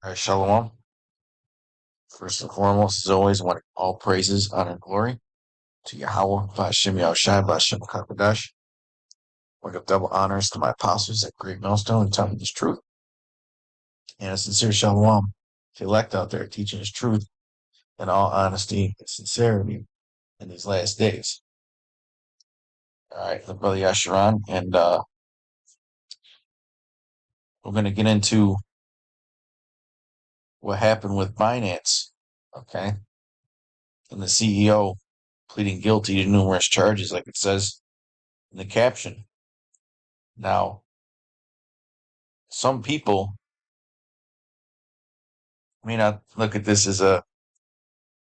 All right, Shalom. First and foremost, as always, I want all praises, honor, and glory to YAHAWAH, HASHAM, YAHAWASHI, HASHAM, HaKadosh. I give double honors to my apostles at Great Millstone and telling this truth. And a sincere Shalom to the elect out there teaching his truth in all honesty and sincerity in these last days. All right, the brother Yasharan, and we're going to get into what happened with Binance, okay? And the CEO pleading guilty to numerous charges, like it says in the caption. Now, some people may not look at this as a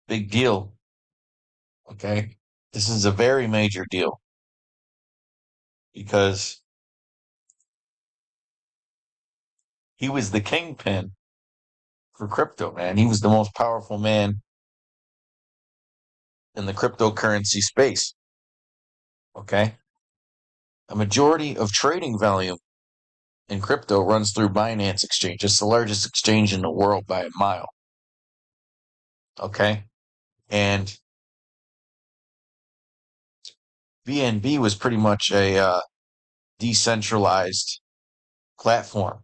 big deal, okay? This is a very major deal because he was the kingpin for crypto, man. He was the most powerful man in the cryptocurrency space, okay? A majority of trading volume in crypto runs through Binance Exchange. It's the largest exchange in the world by a mile, okay? And BNB was pretty much a decentralized platform,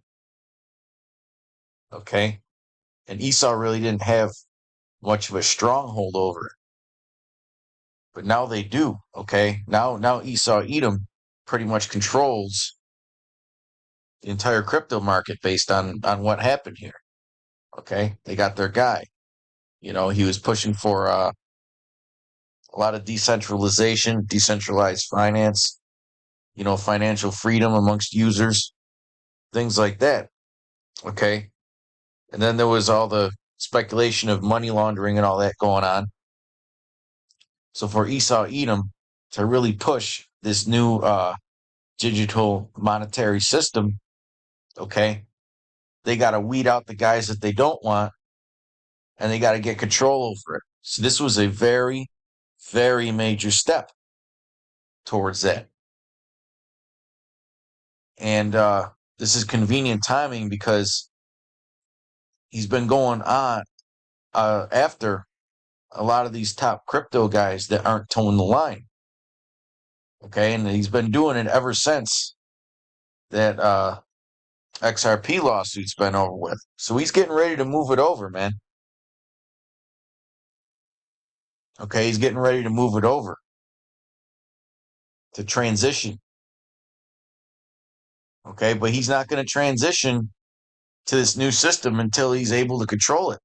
okay? And Esau really didn't have much of a stronghold over it. But now they do, okay? Now Esau Edom pretty much controls the entire crypto market based on what happened here, okay? They got their guy. You know, he was pushing for a lot of decentralization, decentralized finance, you know, financial freedom amongst users, things like that, okay? And then there was all the speculation of money laundering and all that going on. So for Esau Edom to really push this new digital monetary system, okay, they got to weed out the guys that they don't want, and they got to get control over it. So this was a very, very major step towards that. And this is convenient timing because he's been going on after a lot of these top crypto guys that aren't towing the line. Okay, and he's been doing it ever since that XRP lawsuit's been over with. So he's getting ready to move it over, man. Okay, he's getting ready to move it over to transition. Okay, but he's not going to transition to this new system until he's able to control it.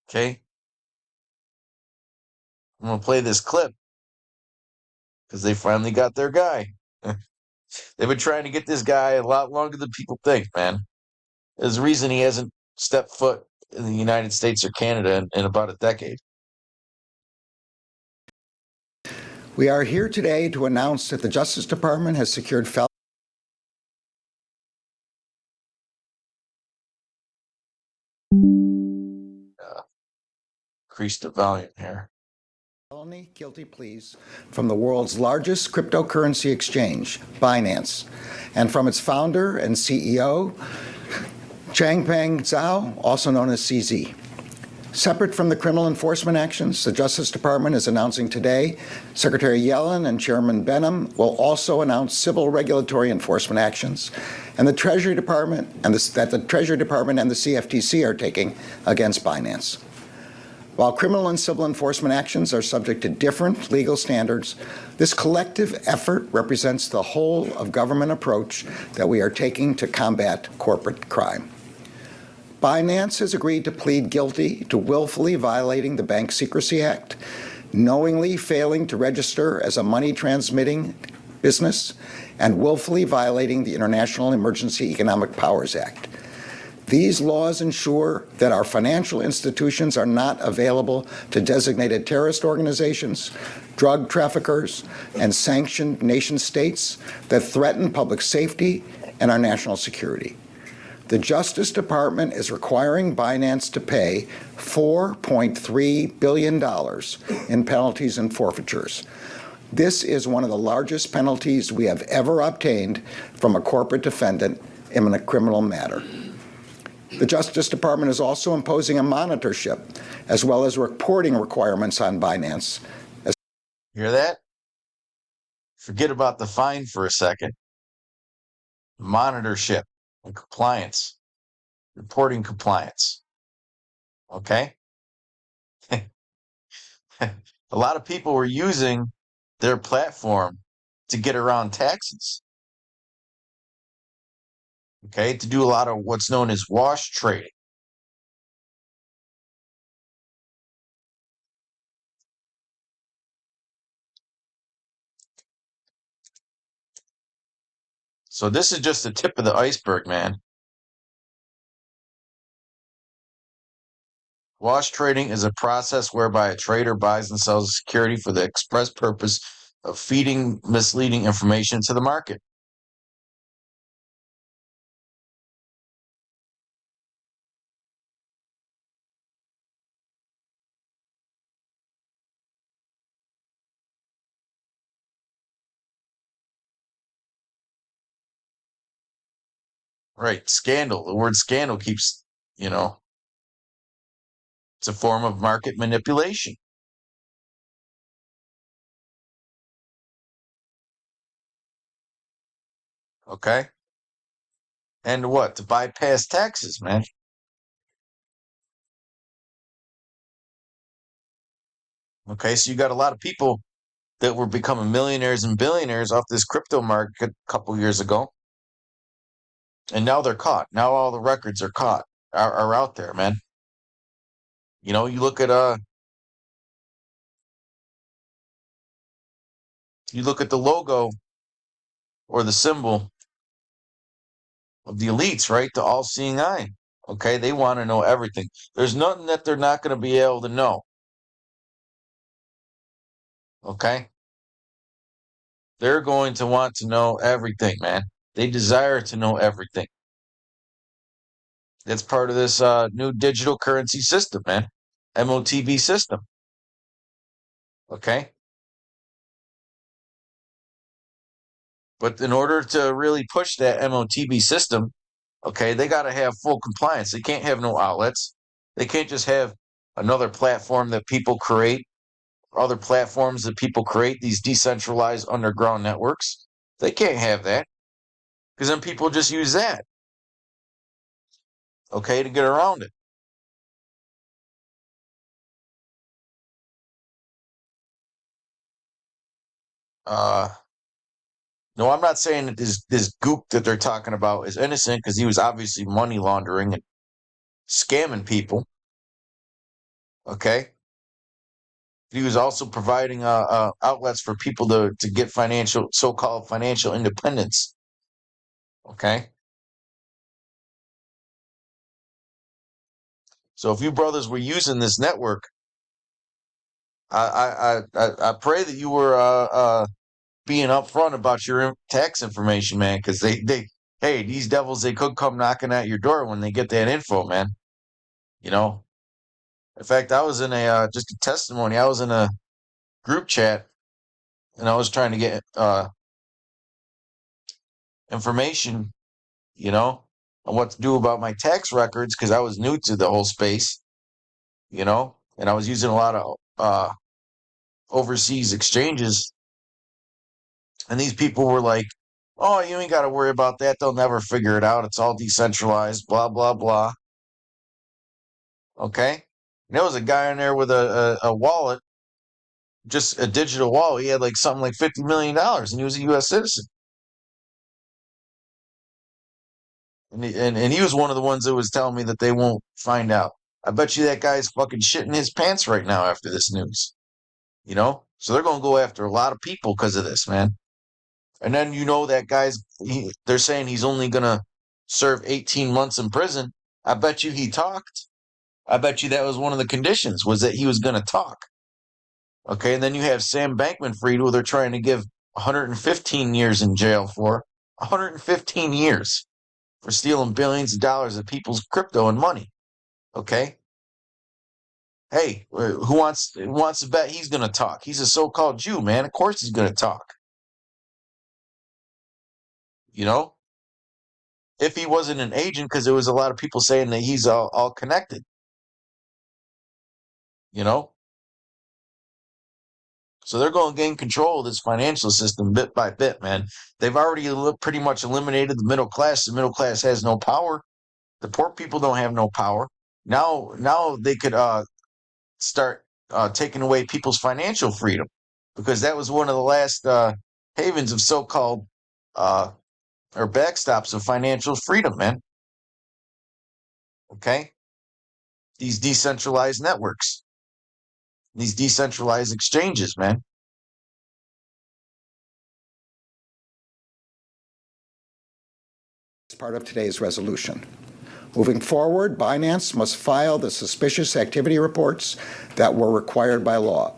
Okay, I'm going to play this clip because they finally got their guy. They've been trying to get this guy a lot longer than people think, man. There's a reason he hasn't stepped foot in the United States or Canada in about a decade. We are here today to announce that the Justice Department has secured Increase the volume here. felony guilty pleas from the world's largest cryptocurrency exchange, Binance, and from its founder and CEO, Changpeng Zhao, also known as CZ. Separate from the criminal enforcement actions, the Justice Department is announcing today Secretary Yellen and Chairman Benham will also announce civil regulatory enforcement actions, and the Treasury Department and the CFTC are taking against Binance. While criminal and civil enforcement actions are subject to different legal standards, this collective effort represents the whole of government approach that we are taking to combat corporate crime. Binance has agreed to plead guilty to willfully violating the Bank Secrecy Act, knowingly failing to register as a money-transmitting business, and willfully violating the International Emergency Economic Powers Act. These laws ensure that our financial institutions are not available to designated terrorist organizations, drug traffickers, and sanctioned nation-states that threaten public safety and our national security. The Justice Department is requiring Binance to pay $4.3 billion in penalties and forfeitures, This is one of the largest penalties we have ever obtained from a corporate defendant in a criminal matter. The Justice Department is also imposing a monitorship as well as reporting requirements on Binance. Hear that? Forget about the fine for a second. Monitorship and compliance, reporting compliance. Okay? A lot of people were using their platform to get around taxes. Okay? To do a lot of what's known as wash trading. So this is just the tip of the iceberg, man. Wash trading is a process whereby a trader buys and sells a security for the express purpose of feeding misleading information to the market. Right. Scandal. The word scandal keeps, it's a form of market manipulation. Okay. And what? To bypass taxes, man. Okay. So you got a lot of people that were becoming millionaires and billionaires off this crypto market a couple years ago. And now they're caught. Now all the records are caught, are out there, man. You look at the logo or the symbol of the elites, right? The all-seeing eye. Okay, they want to know everything. There's nothing that they're not going to be able to know. Okay? They're going to want to know everything, man. They desire to know everything. That's part of this new digital currency system, man. Motb system. Okay? But in order to really push that Motb system, okay, they got to have full compliance. They can't have no outlets. They can't just have another platform that people create, other platforms that people create, these decentralized underground networks. They can't have that because then people just use that, okay, to get around it. No, I'm not saying that this gook that they're talking about is innocent because he was obviously money laundering and scamming people. Okay, he was also providing outlets for people to get so-called financial independence. Okay, so if you brothers were using this network, I pray that you were being upfront about your tax information, man, because hey, these devils, they could come knocking at your door when they get that info, man. You know, in fact, I was in just a testimony. I was in a group chat and I was trying to get information, on what to do about my tax records because I was new to the whole space, and I was using a lot of overseas exchanges, and these people were like, "Oh, you ain't got to worry about that. They'll never figure it out. It's all decentralized. Blah blah blah." Okay, and there was a guy in there with a wallet, just a digital wallet. He had like something like $50 million, and he was a U.S. citizen. And he was one of the ones that was telling me that they won't find out. I bet you that guy's fucking shitting his pants right now after this news. So they're going to go after a lot of people because of this, man. And then that they're saying he's only going to serve 18 months in prison. I bet you he talked. I bet you that was one of the conditions, was that he was going to talk. Okay, and then you have Sam Bankman-Fried, who they're trying to give 115 years in jail for. 115 years for stealing billions of dollars of people's crypto and money. Okay? Hey, who wants to bet he's going to talk? He's a so-called Jew, man. Of course he's going to talk. You know, if he wasn't an agent, because there was a lot of people saying that he's all connected. You know, so they're going to gain control of this financial system bit by bit, man. They've already pretty much eliminated the middle class. The middle class has no power. The poor people don't have no power. Now they could start taking away people's financial freedom, because that was one of the last havens of so-called uh, or backstops of financial freedom, man. Okay, these decentralized networks, these decentralized exchanges, man. As part of today's resolution. Moving forward, Binance must file the suspicious activity reports that were required by law.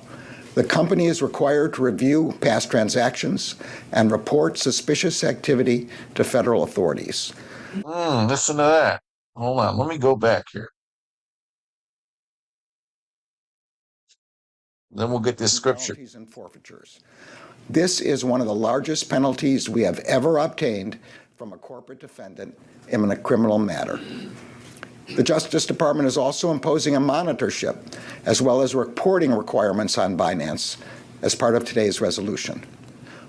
The company is required to review past transactions and report suspicious activity to federal authorities. Listen to that. Hold on, let me go back here. Then we'll get this scripture. Penalties and forfeitures. This is one of the largest penalties we have ever obtained from a corporate defendant in a criminal matter. The Justice Department is also imposing a monitorship as well as reporting requirements on Binance as part of today's resolution.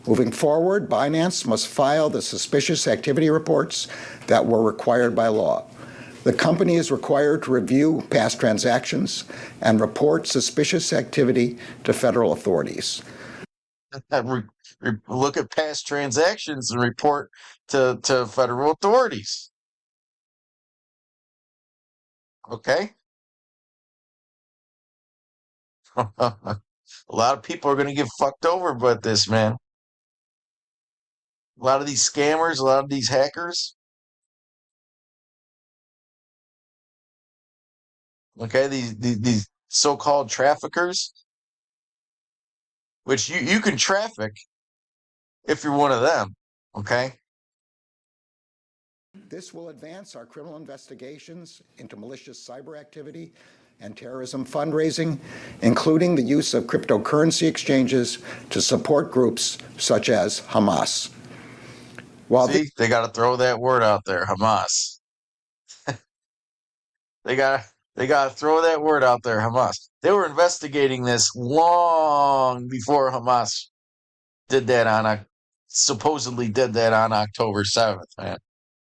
Moving forward, Binance must file the suspicious activity reports that were required by law. The company is required to review past transactions and report suspicious activity to federal authorities. Look at past transactions and report to federal authorities. Okay? A lot of people are going to get fucked over by this, man. A lot of these scammers, a lot of these hackers, okay, these so-called traffickers, which you can traffic if you're one of them, okay? This will advance our criminal investigations into malicious cyber activity and terrorism fundraising, including the use of cryptocurrency exchanges to support groups such as Hamas. See, they got to throw that word out there, Hamas. They got to throw that word out there, Hamas. They were investigating this long before Hamas did that supposedly did that on October 7th, man.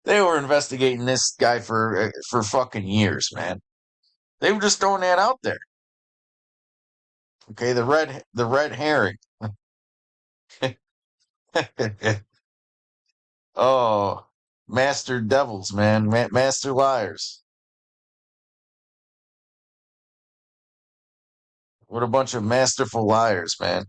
They were investigating this guy for fucking years, man. They were just throwing that out there. Okay, the red herring. Oh, master devils, man, master liars. What a bunch of masterful liars, man.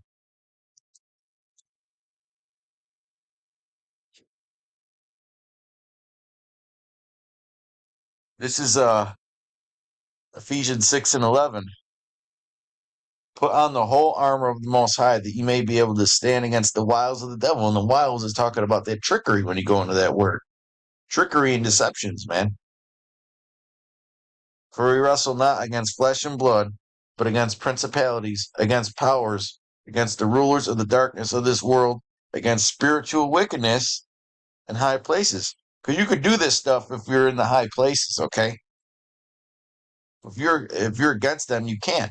This is Ephesians 6:11. Put on the whole armor of the Most High, that you may be able to stand against the wiles of the devil. And the wiles is talking about that trickery when you go into that word. Trickery and deceptions, man. For we wrestle not against flesh and blood, but against principalities, against powers, against the rulers of the darkness of this world, against spiritual wickedness in high places. Because you could do this stuff if you're in the high places, okay? If you're against them, you can't.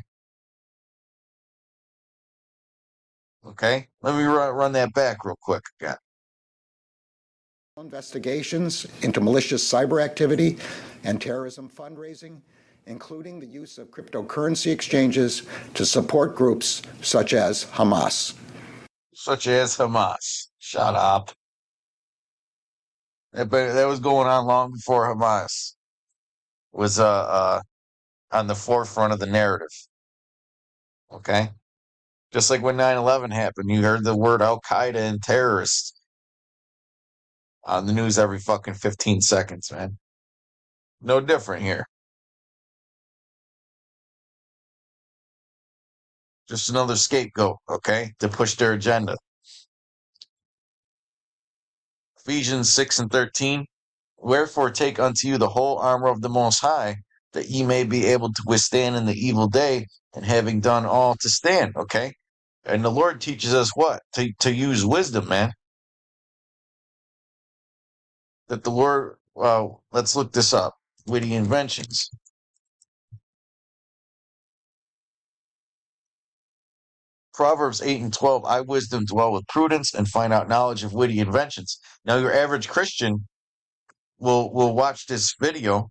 Okay? Let me run that back real quick again. Investigations into malicious cyber activity and terrorism fundraising, including the use of cryptocurrency exchanges to support groups such as Hamas. Such as Hamas. Shut up. But that was going on long before Hamas was on the forefront of the narrative. Okay? Just like when 9/11 happened, you heard the word Al Qaeda and terrorists on the news every fucking 15 seconds, man. No different here. Just another scapegoat, okay, to push their agenda. Ephesians 6:13. Wherefore take unto you the whole armor of the Most High, that ye may be able to withstand in the evil day, and having done all to stand, okay? And the Lord teaches us what? To use wisdom, man. That the Lord, let's look this up. Witty inventions. Proverbs 8 and 12, I wisdom dwell with prudence and find out knowledge of witty inventions. Now, your average Christian will watch this video,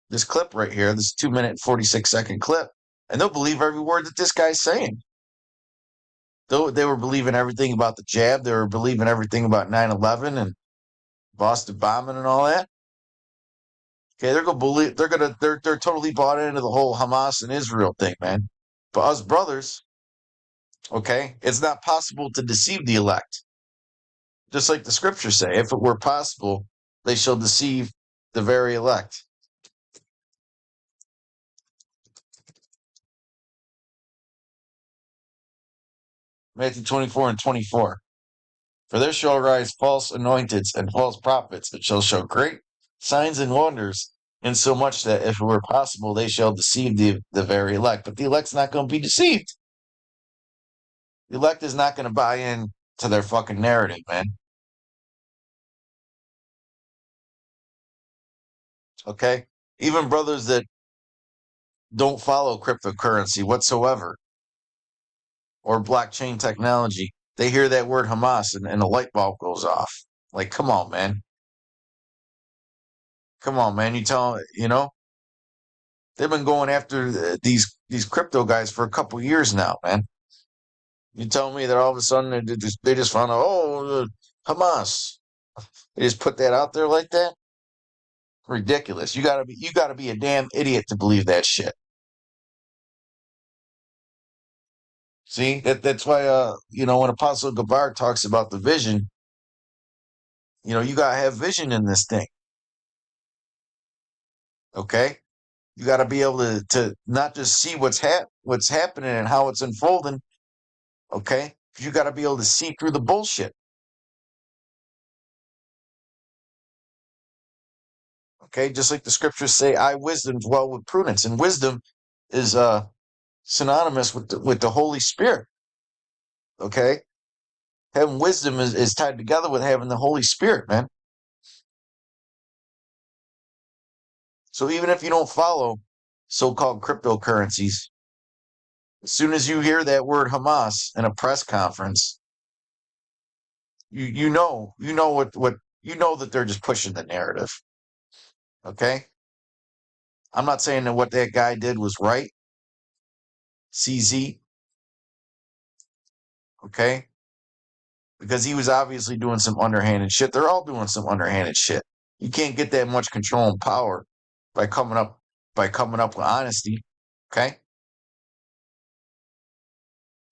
this clip right here, this 2-minute and 46-second clip, and they'll believe every word that this guy's saying. They were believing everything about the jab. They were believing everything about 9/11 and Boston bombing and all that. Okay, they're totally bought into the whole Hamas and Israel thing, man. But us brothers, okay, it's not possible to deceive the elect. Just like the scriptures say, if it were possible, they shall deceive the very elect. Matthew 24 and 24. For there shall arise false anointeds and false prophets, that shall show great signs and wonders, insomuch that if it were possible, they shall deceive the very elect. But the elect's not going to be deceived. The elect is not going to buy in to their fucking narrative, man. Okay? Even brothers that don't follow cryptocurrency whatsoever or blockchain technology, they hear that word Hamas and a light bulb goes off. Like, come on, man. Come on, man. They've been going after these crypto guys for a couple years now, man. You tell me that all of a sudden they just found out, Hamas. They just put that out there like that? Ridiculous. You gotta be a damn idiot to believe that shit. See, that's why when Apostle Gabar talks about the vision, you gotta have vision in this thing. Okay? You gotta be able to not just see what's happening and how it's unfolding, okay? You gotta be able to see through the bullshit. Okay, just like the scriptures say, I wisdom dwell with prudence. And wisdom is synonymous with the Holy Spirit. Okay? Having wisdom is tied together with having the Holy Spirit, man. So even if you don't follow so-called cryptocurrencies, as soon as you hear that word Hamas in a press conference, you know what you know that they're just pushing the narrative. Okay? I'm not saying that what that guy did was right. CZ, okay? Because he was obviously doing some underhanded shit. They're all doing some underhanded shit. You can't get that much control and power by coming up with honesty. Okay?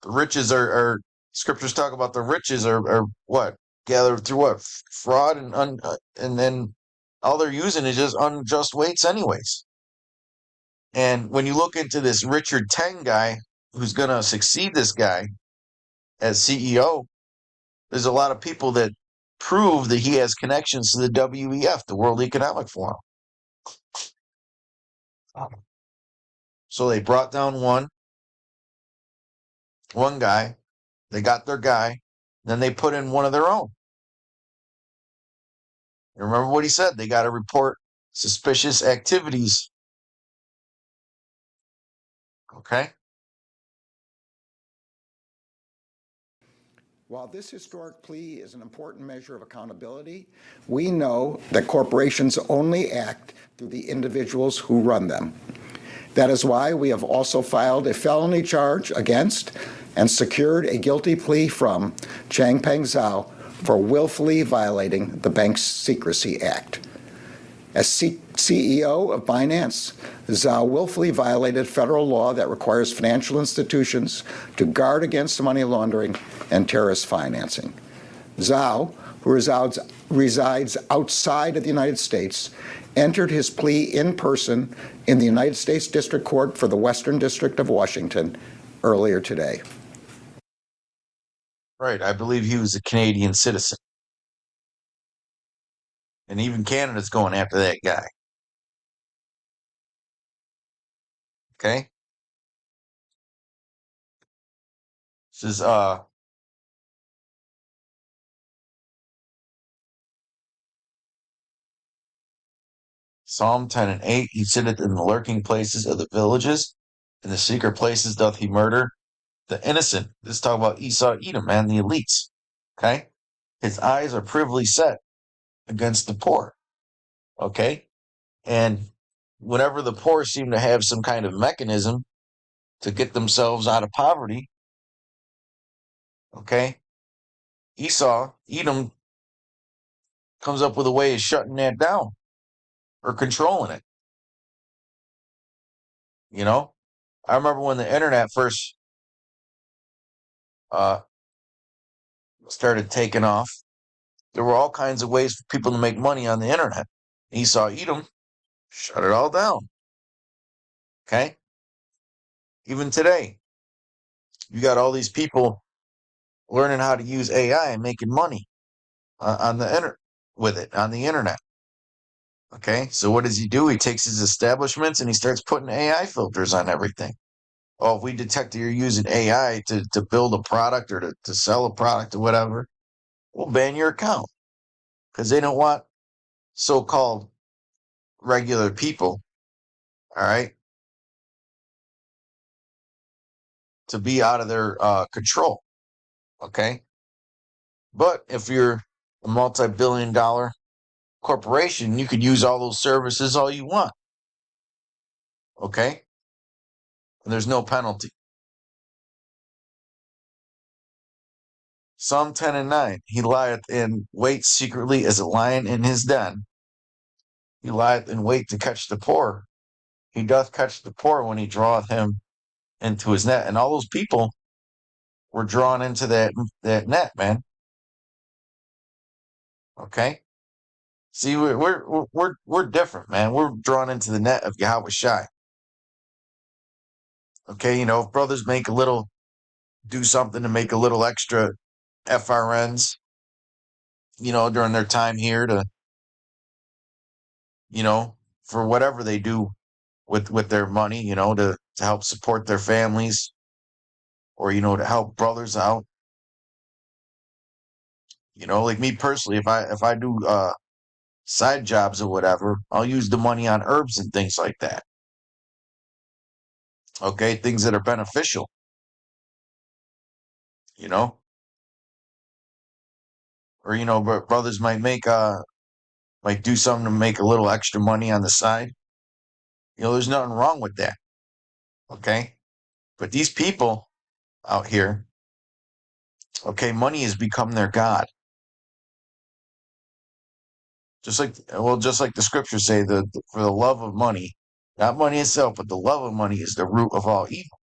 The riches are scriptures talk about the riches are what? Gathered through what? Fraud and then all they're using is just unjust weights anyways. And when you look into this Richard Teng guy who's gonna succeed this guy as CEO, there's a lot of people that prove that he has connections to the WEF, the World Economic Forum. So they brought down one guy, they got their guy, then they put in one of their own. You remember what he said? They got to report suspicious activities. Okay? While this historic plea is an important measure of accountability, we know that corporations only act through the individuals who run them. That is why we have also filed a felony charge against and secured a guilty plea from Changpeng Zhao for willfully violating the Bank Secrecy Act. As CEO of Binance, Zhao willfully violated federal law that requires financial institutions to guard against money laundering and terrorist financing. Zhao, who resides outside of the United States, entered his plea in person in the United States District Court for the Western District of Washington earlier today. Right. I believe he was a Canadian citizen. And even Canada's going after that guy. Okay? This is Psalm 10 and 8. He sitteth in the lurking places of the villages, in the secret places doth he murder the innocent. This is talking about Esau, Edom, man, the elites. Okay? His eyes are privily set against the poor. Okay? And whenever the poor seem to have some kind of mechanism to get themselves out of poverty, okay, Esau, Edom, comes up with a way of shutting that down or controlling it. You know, I remember when the internet first uh, started taking off, there were all kinds of ways for people to make money on the internet. Esau, Edom, shut it all down. Okay, even today, you got all these people learning how to use AI and making money on the with it on the internet. Okay, so what does he do? He takes his establishments and he starts putting AI filters on everything. Oh, if we detect that you're using AI to build a product or to sell a product or whatever, we'll ban your account because they don't want so-called regular people, all right, to be out of their control. Okay, but if you're a multi-billion-dollar corporation, you could use all those services all you want. Okay, and there's no penalty. Psalm 10 and 9. He lieth in wait secretly as a lion in his den. He lieth in wait to catch the poor. He doth catch the poor when he draweth him into his net. And all those people were drawn into that net, man. Okay? See, we're different, man. We're drawn into the net of YAHAWASHI. Okay, you know, if brothers do something to make a little extra FRNs, you know, during their time here to, you know, for whatever they do with their money, you know, to help support their families or, you know, to help brothers out. You know, like me personally, if I do side jobs or whatever, I'll use the money on herbs and things like that. Okay, things that are beneficial, you know, or you know, brothers might do something to make a little extra money on the side. You know, there's nothing wrong with that. Okay, but these people out here, okay, money has become their god. Just like the scriptures say, for the love of money, not money itself, but the love of money is the root of all evil.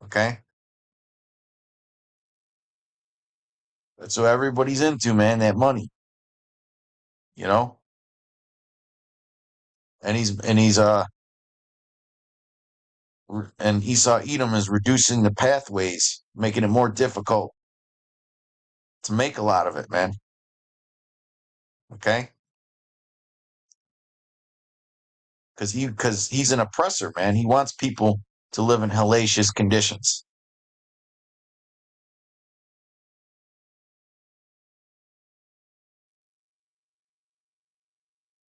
Okay, that's what everybody's into, man. That money, you know, and and Esau Edom is reducing the pathways, making it more difficult to make a lot of it, man. Okay, because he's an oppressor, man. He wants people to live in hellacious conditions.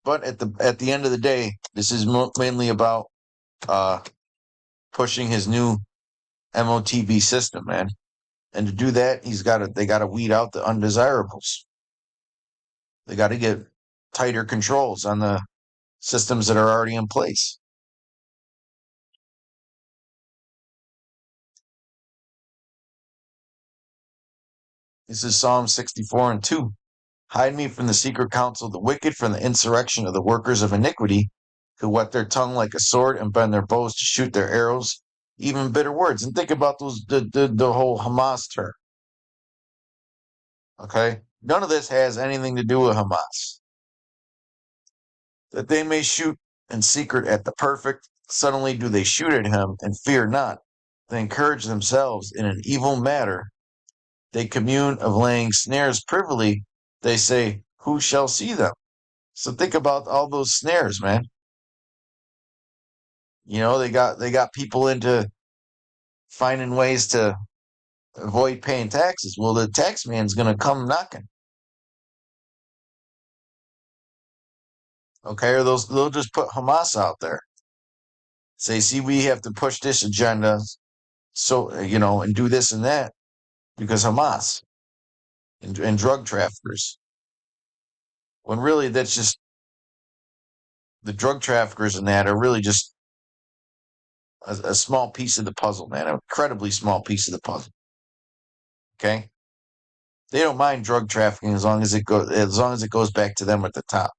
But at the end of the day, this is mainly about uh, pushing his new Motb system, man. And to do that, they got to weed out the undesirables. They got to get tighter controls on the systems that are already in place. This is Psalm 64 and 2. Hide me from the secret counsel of the wicked, from the insurrection of the workers of iniquity, who whet their tongue like a sword and bend their bows to shoot their arrows, even bitter words. And think about the whole Hamas term. Okay? None of this has anything to do with Hamas. That they may shoot in secret at the perfect, suddenly do they shoot at him and fear not. They encourage themselves in an evil matter. They commune of laying snares privily. They say, who shall see them? So think about all those snares, man. You know, they got people into finding ways to avoid paying taxes. Well, the tax man's going to come knocking. Okay, or they'll just put Hamas out there. Say, see, we have to push this agenda, so and do this and that because Hamas and drug traffickers. When really that's just the drug traffickers and that are really just a small piece of the puzzle, man. An incredibly small piece of the puzzle. Okay, they don't mind drug trafficking as long as it goes back to them at the top.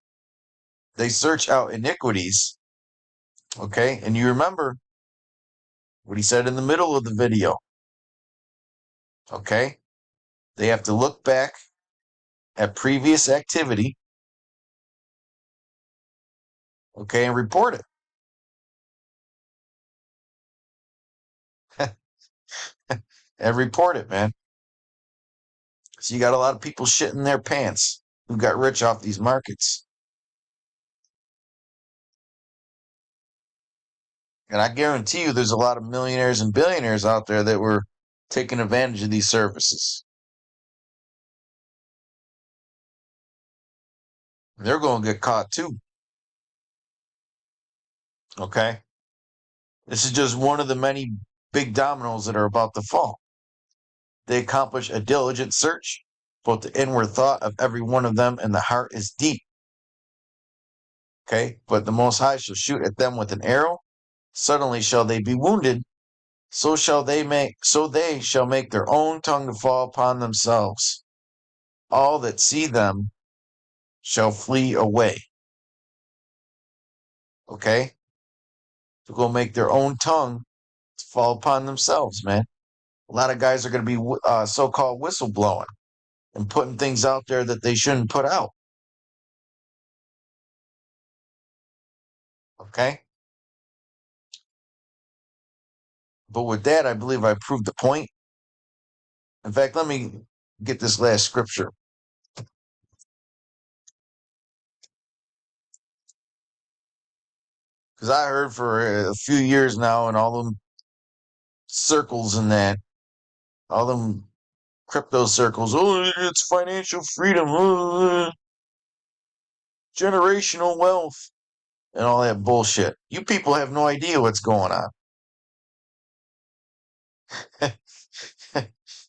They search out iniquities. Okay, and you remember what he said in the middle of the video. Okay, they have to look back at previous activity. Okay, and report it. And report it, man. So you got a lot of people shitting their pants who got rich off these markets. And I guarantee you there's a lot of millionaires and billionaires out there that were taking advantage of these services. They're going to get caught too. Okay? This is just one of the many big dominoes that are about to fall. They accomplish a diligent search, both the inward thought of every one of them and the heart is deep. Okay? But the Most High shall shoot at them with an arrow. Suddenly shall they be wounded, so they shall make their own tongue to fall upon themselves. All that see them shall flee away. Okay? To go make their own tongue to fall upon themselves, man. A lot of guys are going to be so-called whistleblowing and putting things out there that they shouldn't put out. Okay? But with that, I believe I proved the point. In fact, let me get this last scripture. Because I heard for a few years now in all them circles and that, all them crypto circles, oh, it's financial freedom, generational wealth, and all that bullshit. You people have no idea what's going on.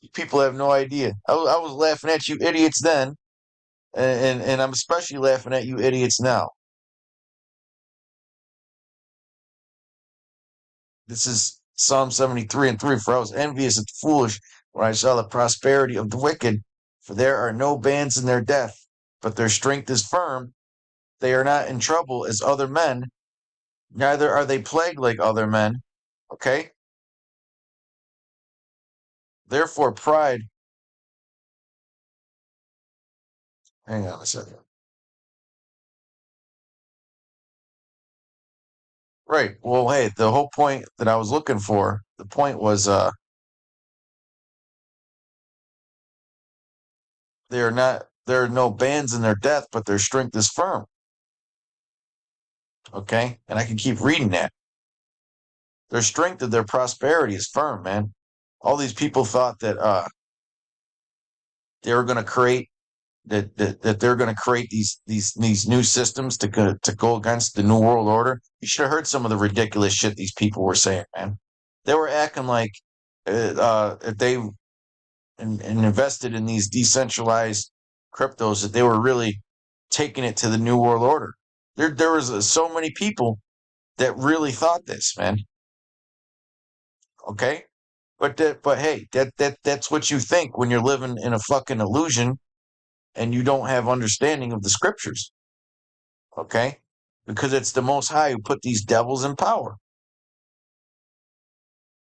You people have no idea. I was laughing at you idiots then, and I'm especially laughing at you idiots now. This is Psalm 73 and 3. For I was envious at the foolish when I saw the prosperity of the wicked, for there are no bands in their death, but their strength is firm. They are not in trouble as other men, neither are they plagued like other men. Okay? Therefore, pride. Hang on a second. Right. Well, hey, the whole point that I was looking for, the point was there are no bands in their death, but their strength is firm. Okay? And I can keep reading that. Their strength and their prosperity is firm, man. All these people thought that they were going to create that they're going to create these new systems to go against the new world order. You should have heard some of the ridiculous shit these people were saying, man. They were acting like if they and invested in these decentralized cryptos that they were really taking it to the new world order. There was so many people that really thought this, man. Okay, but hey, that's what you think when you're living in a fucking illusion and you don't have understanding of the scriptures. Okay, because it's the Most High who put these devils in power.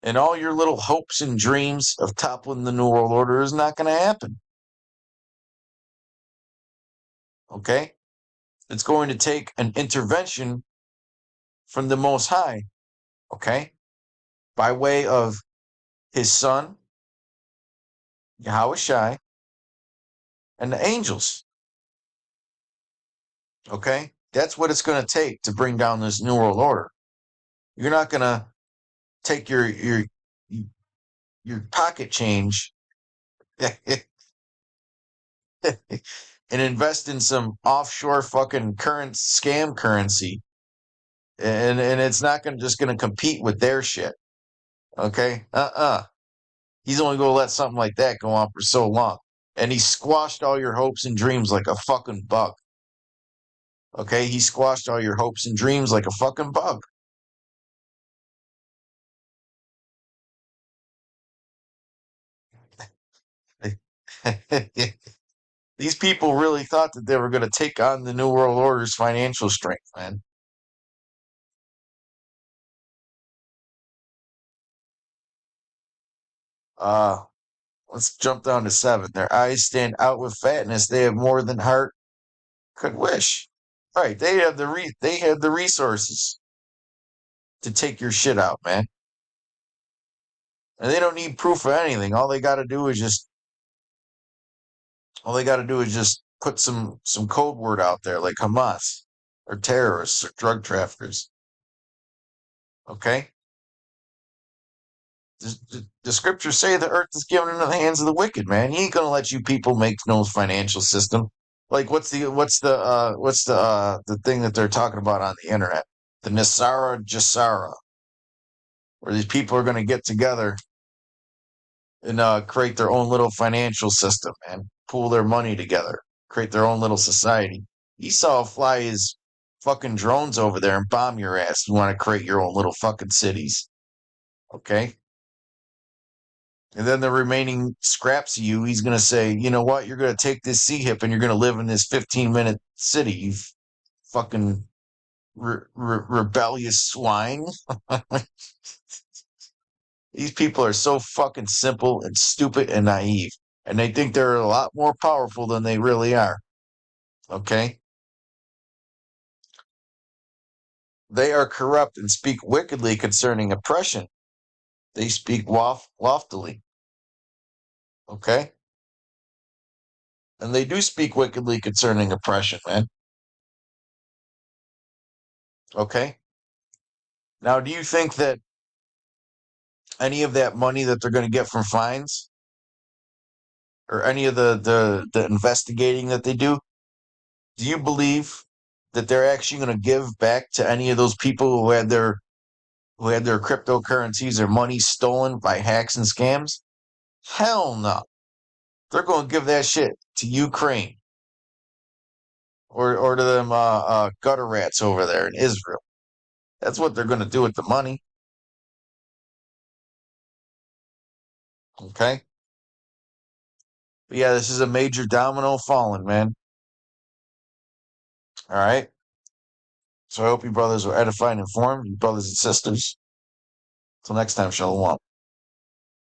And all your little hopes and dreams of toppling the New World Order is not going to happen. Okay? It's going to take an intervention from the Most High, okay? By way of his son, YAHAWASHI, and the angels. Okay? That's what it's going to take to bring down this New World Order. You're not gonna take your pocket change and invest in some offshore fucking scam currency, and it's not gonna just gonna compete with their shit. Okay, he's only gonna let something like that go on for so long, and he squashed all your hopes and dreams like a fucking bug. Okay, he squashed all your hopes and dreams like a fucking bug. These people really thought that they were going to take on the New World Order's financial strength, man. Uh, let's jump down to 7. Their eyes stand out with fatness. They have more than heart could wish. Right? They have the resources to take your shit out, man. And they don't need proof of anything. All they got to do is just put some code word out there like Hamas or terrorists or drug traffickers. Okay? The scriptures say the earth is given into the hands of the wicked, man. He ain't gonna let you people make no financial system. Like what's the thing that they're talking about on the internet? The Nasara Jasara, where these people are gonna get together and create their own little financial system and pool their money together, create their own little society. Esau fly his fucking drones over there and bomb your ass. You want to create your own little fucking cities, okay? And then the remaining scraps of you, he's going to say, you know what? You're going to take this C-hip and you're going to live in this 15-minute city, you fucking rebellious swine. These people are so fucking simple and stupid and naive. And they think they're a lot more powerful than they really are. Okay? They are corrupt and speak wickedly concerning oppression. They speak loftily. Okay? And they do speak wickedly concerning oppression, man. Okay? Now, do you think that any of that money that they're going to get from fines or any of the investigating that they do you believe that they're actually going to give back to any of those people who had their cryptocurrencies or money stolen by hacks and scams? Hell no. They're going to give that shit to Ukraine or to them gutter rats over there in Israel. That's what they're going to do with the money. Okay? But yeah, this is a major domino falling, man. All right? So I hope you brothers were edified and informed, you brothers and sisters. Till next time, shalom.